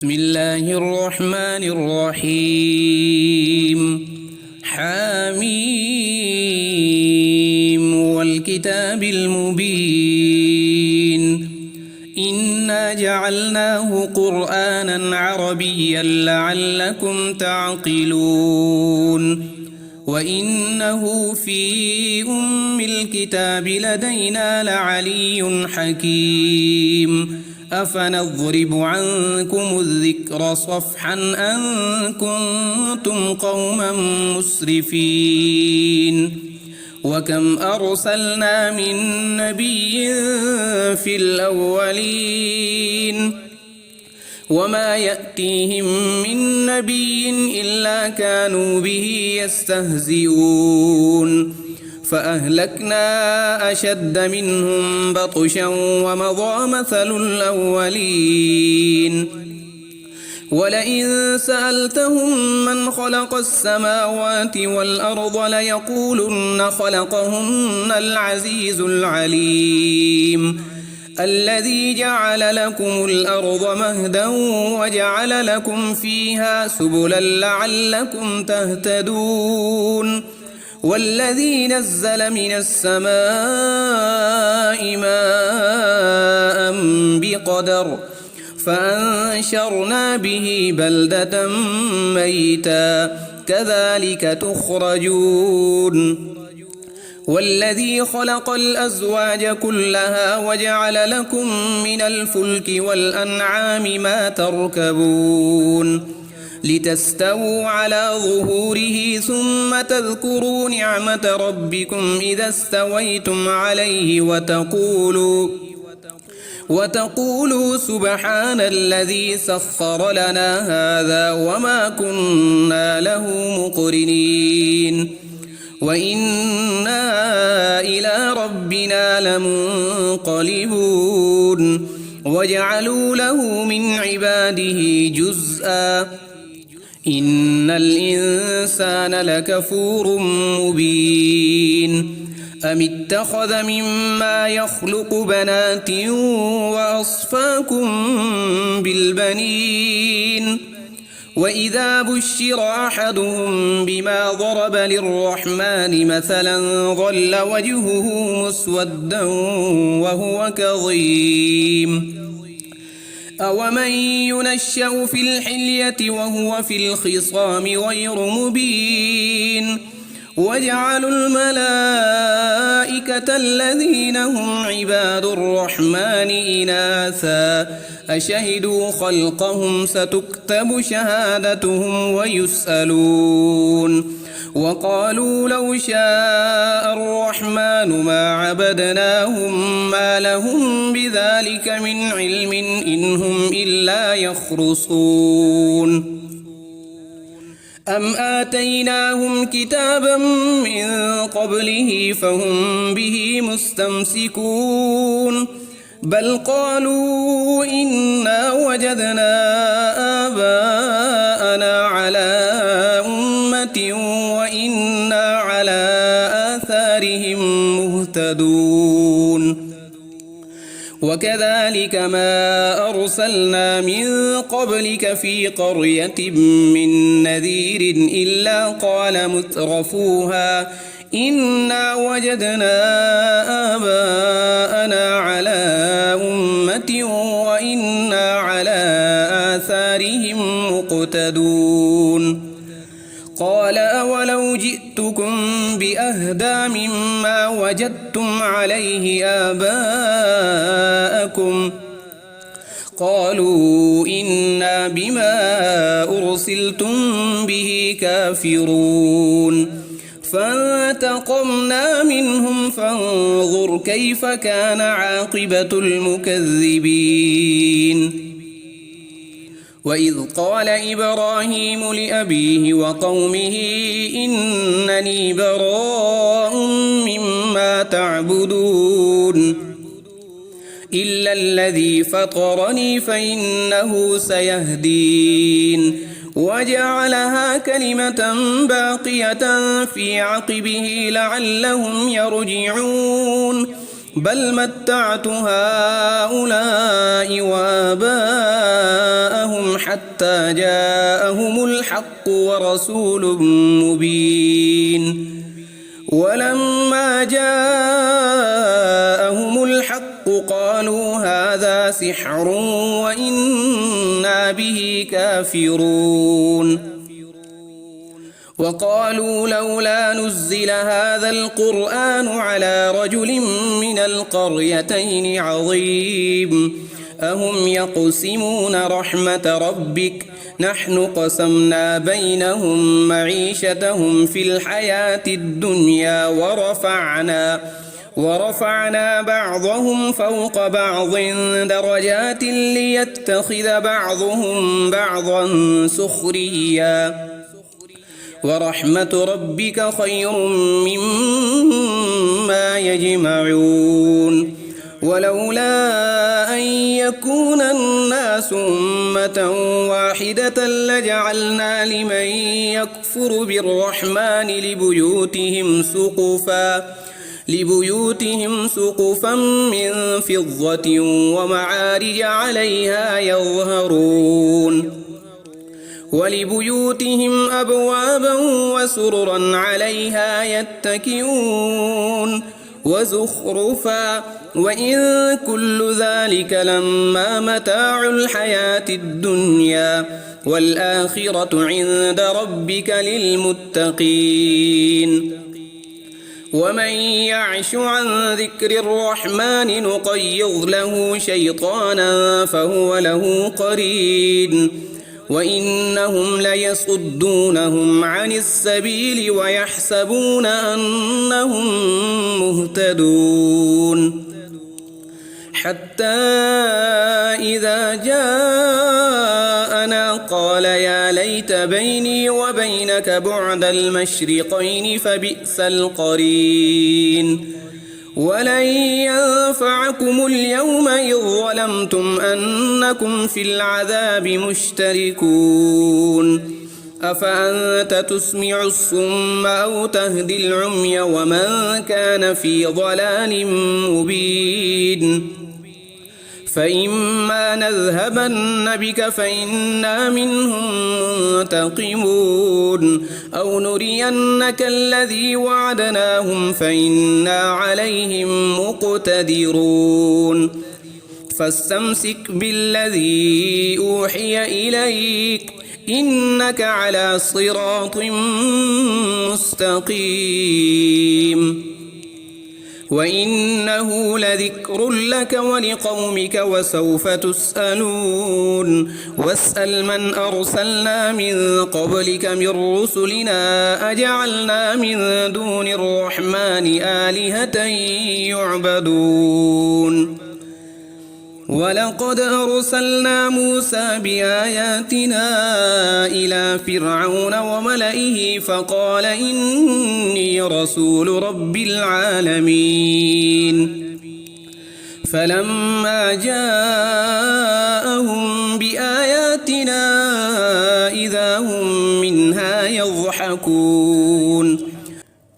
بسم الله الرحمن الرحيم. حميم والكتاب المبين. إنا جعلناه قرآنا عربيا لعلكم تعقلون. وإنه في الكتاب لدينا لعلي حكيم. أفنضرب عنكم الذكر صفحا أن كنتم قوما مسرفين. وكم أرسلنا من نبي في الأولين وما يأتيهم من نبي إلا كانوا به يستهزئون. فأهلكنا أشد منهم بطشا ومضى مثل الأولين. ولئن سألتهم من خلق السماوات والأرض ليقولن خلقهن العزيز العليم الذي جعل لكم الأرض مهدا وجعل لكم فيها سبلا لعلكم تهتدون. والذي نزل من السماء ماء بقدر فأنشرنا به بلدة ميتا كذلك تخرجون. والذي خلق الأزواج كلها وجعل لكم من الفلك والأنعام ما تركبون لتستووا على ظهوره ثم تذكروا نعمة ربكم إذا استويتم عليه وتقولوا سبحان الذي سخر لنا هذا وما كنا له مقرنين وإنا إلى ربنا لمنقلبون. وجعلوا له من عباده جزءا إن الإنسان لكفور مبين. أم اتخذ مما يخلق بنات وأصفاكم بالبنين وإذا بشر أحدهم بما ضرب للرحمن مثلا ظل وجهه مسودا وهو كظيم. أومن ينشأ في الحلية وهو في الخصام غير مبين. وجعلوا الملائكة الذين هم عباد الرحمن إناثا أشهدوا خلقهم ستكتب شهادتهم ويسألون. وقالوا لو شاء الرحمن ما عبدناهم ما لهم بذلك من علم إن هم إلا يخرصون. أم آتيناهم كتابا من قبله فهم به مستمسكون بل قالوا إنا وجدنا آباءنا على أمة وإنا على آثارهم مهتدون. وكذلك ما أرسلنا من قبلك في قرية من نذير إلا قال مترفوها إنا وجدنا آباءنا على أمة وإنا على آثارهم مقتدون. قال أولو جئتكم بأهدى مما وجدتم عليه آباءكم قالوا إنا بما أرسلتم به كافرون. فانتقمنا منهم فانظر كيف كان عاقبة المكذبين. وإذ قال إبراهيم لأبيه وقومه إنني براء مما تعبدون إلا الذي فطرني فإنه سيهدين. وجعلها كلمة باقية في عقبه لعلهم يرجعون. بل متعت هؤلاء وآباءهم حتى جاءهم الحق ورسول مبين ولما جاءهم الحق قالوا هذا سحر وإنا به كافرون وقالوا لولا نزل هذا القرآن على رجل من القريتين عظيم أهم يقسمون رحمة ربك نحن قسمنا بينهم معيشتهم في الحياة الدنيا ورفعنا بعضهم فوق بعض درجات ليتخذ بعضهم بعضا سخريا ورحمة ربك خير مما يجمعون ولولا أن يكون الناس أمة واحدة لجعلنا لمن يكفر بالرحمن لبيوتهم سقفا من فضة ومعارج عليها يظهرون ولبيوتهم أبوابا وسررا عليها يتكئون وزخرفا وإن كل ذلك لما متاع الحياة الدنيا والآخرة عند ربك للمتقين ومن يعش عن ذكر الرحمن نقيض له شيطانا فهو له قرين وإنهم ليصدونهم عن السبيل ويحسبون أنهم مهتدون حتى إذا جاءنا قال يا ليت بيني وبينك بعد المشرقين فبئس القرين ولن ينفعكم اليوم إذ ظلمتم أنكم في العذاب مشتركون أفأنت تسمع الصم أو تهدي العمي ومن كان في ضلال مبين فإما نذهبن بك فإنا منهم منتقمون أو نرينك الذي وعدناهم فإنا عليهم مقتدرون فاستمسك بالذي أوحي إليك إنك على صراط مستقيم وإنه لذكر لك ولقومك وسوف تسألون واسأل من أرسلنا من قبلك من رسلنا أجعلنا من دون الرحمن آلهة يعبدون ولقد أرسلنا موسى بآياتنا إلى فرعون وملئه فقال إني رسول رب العالمين فلما جاءهم بآياتنا إذا هم منها يضحكون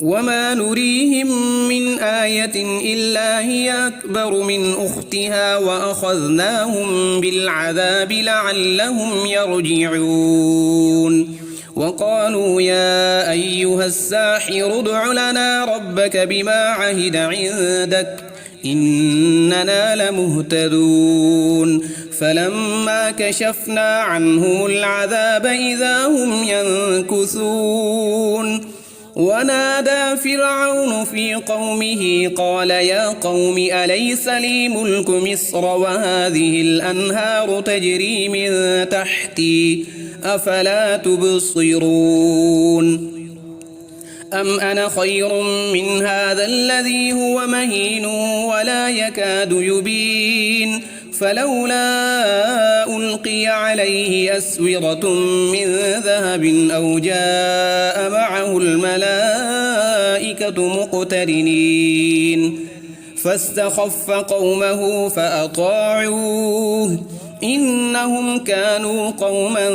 وما نريهم من آية إلا هي أكبر من أختها وأخذناهم بالعذاب لعلهم يرجعون وقالوا يا أيها الساحر ادع لنا ربك بما عهد عندك إننا لمهتدون فلما كشفنا عنهم العذاب إذا هم ينكثون ونادى فرعون في قومه قال يا قوم أليس لي ملك مصر وهذه الأنهار تجري من تحتي أفلا تبصرون أم أنا خير من هذا الذي هو مهين ولا يكاد يبين فلولا ألقي عليه أسورة من ذهب أو جاء معه الملائكة مقترنين فاستخف قومه فأطاعوه إنهم كانوا قوما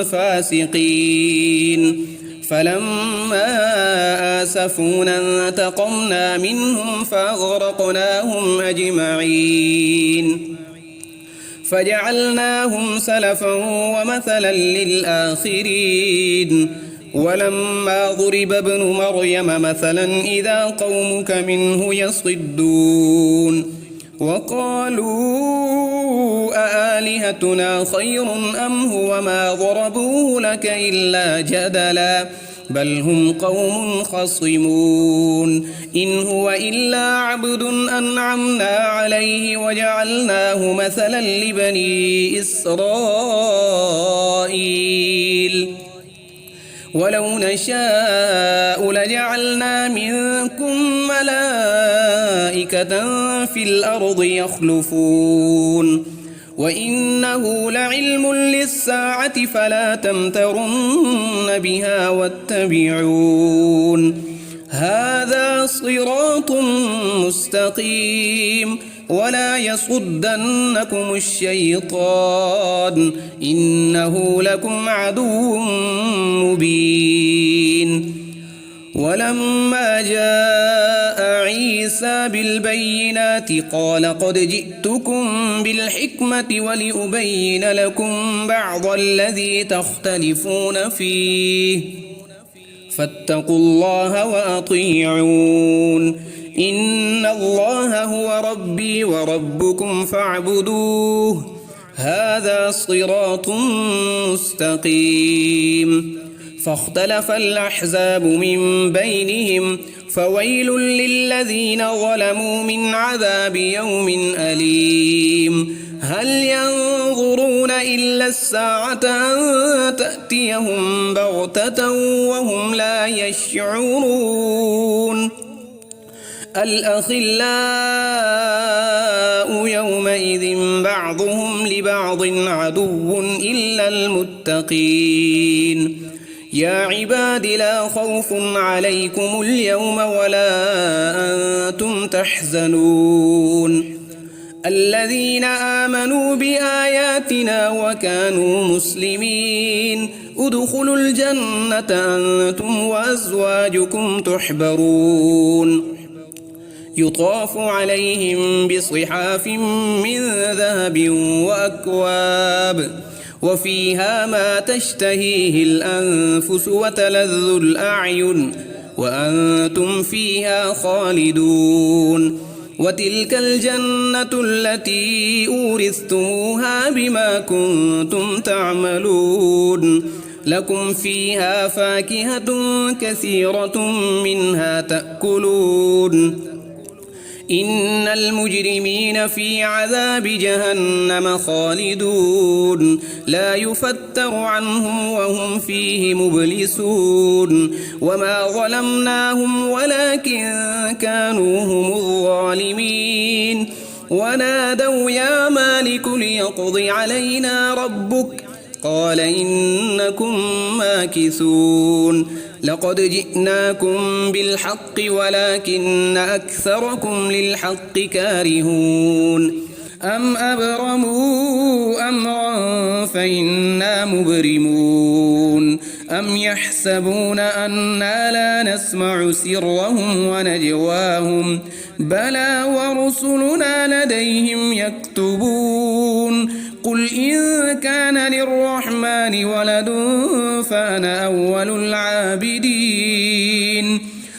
فاسقين فلما آسفونا انتقمنا منهم فأغرقناهم أجمعين فجعلناهم سلفا ومثلا للآخرين ولما ضرب ابن مريم مثلا إذا قومك منه يصدون وقالوا أآلهتنا خير أم هو ما ضربوه لك إلا جدلا بل هم قوم خصمون إن هو إلا عبد أنعمنا عليه وجعلناه مثلا لبني إسرائيل ولو نشاء لجعلنا منكم ملائكة في الأرض يخلفون وإنه لعلم للساعة فلا تمترن بها واتبعون هذا صراط مستقيم ولا يصدنكم الشيطان إنه لكم عدو مبين ولما جاء عيسى بالبينات قال قد جئتكم بالحكمة ولأبين لكم بعض الذي تختلفون فيه فاتقوا الله وأطيعون إن الله هو ربي وربكم فاعبدوه هذا صراط مستقيم فاختلف الأحزاب من بينهم فويل للذين ظلموا من عذاب يوم أليم هل ينظرون إلا الساعة أن تأتيهم بغتة وهم لا يشعرون الأخلاء يومئذ بعضهم لبعض عدو إلا المتقين يا عباد لا خوف عليكم اليوم ولا أنتم تحزنون الذين آمنوا بآياتنا وكانوا مسلمين ادخلوا الجنة أنتم وأزواجكم تحبرون يطاف عليهم بصحاف من ذهب وأكواب وفيها ما تشتهيه الأنفس وتلذ الأعين وأنتم فيها خالدون وتلك الجنة التي أورثتموها بما كنتم تعملون لكم فيها فاكهة كثيرة منها تأكلون إن المجرمين في عذاب جهنم خالدون لا يفتر عنهم وهم فيه مبلسون وما ظلمناهم ولكن كانوا هم الظالمين ونادوا يا مالك ليقض علينا ربك قال إنكم ماكثون لقد جئناكم بالحق ولكن أكثركم للحق كارهون أم أبرموا أمرا فإنا مبرمون أم يحسبون أنا لا نسمع سرهم ونجواهم بلى ورسلنا لديهم يكتبون قل إن كان للرحمن ولد فأنا أول العابدين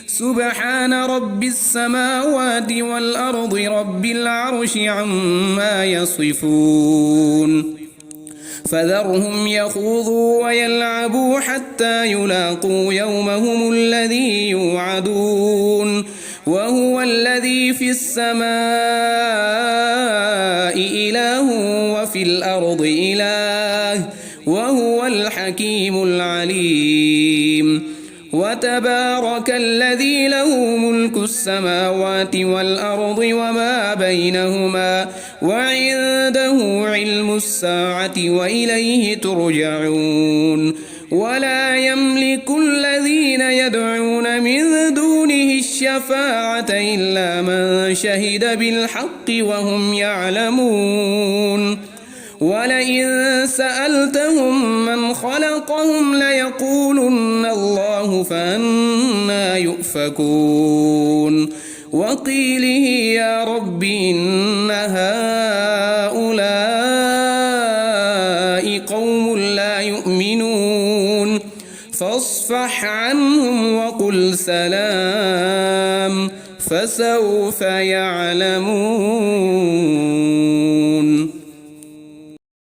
سبحان رب السماوات والأرض رب العرش عما يصفون فذرهم يخوضوا ويلعبوا حتى يلاقوا يومهم الذي يوعدون وهو الذي في السماء إله وفي الأرض إله وهو الحكيم العليم وتبارك الذي له ملك السماوات والأرض وما بينهما وعنده علم الساعة وإليه ترجعون ولا يملك الذين يدعون من دونه الشفاعة إلا من شهد بالحق وهم يعلمون ولئن سألتهم من خلقهم ليقولن الله فأنى يؤفكون وقيله يا رب إن هؤلاء قوم لا يؤمنون فاصفح عنهم وقل سلام فسوف يعلمون.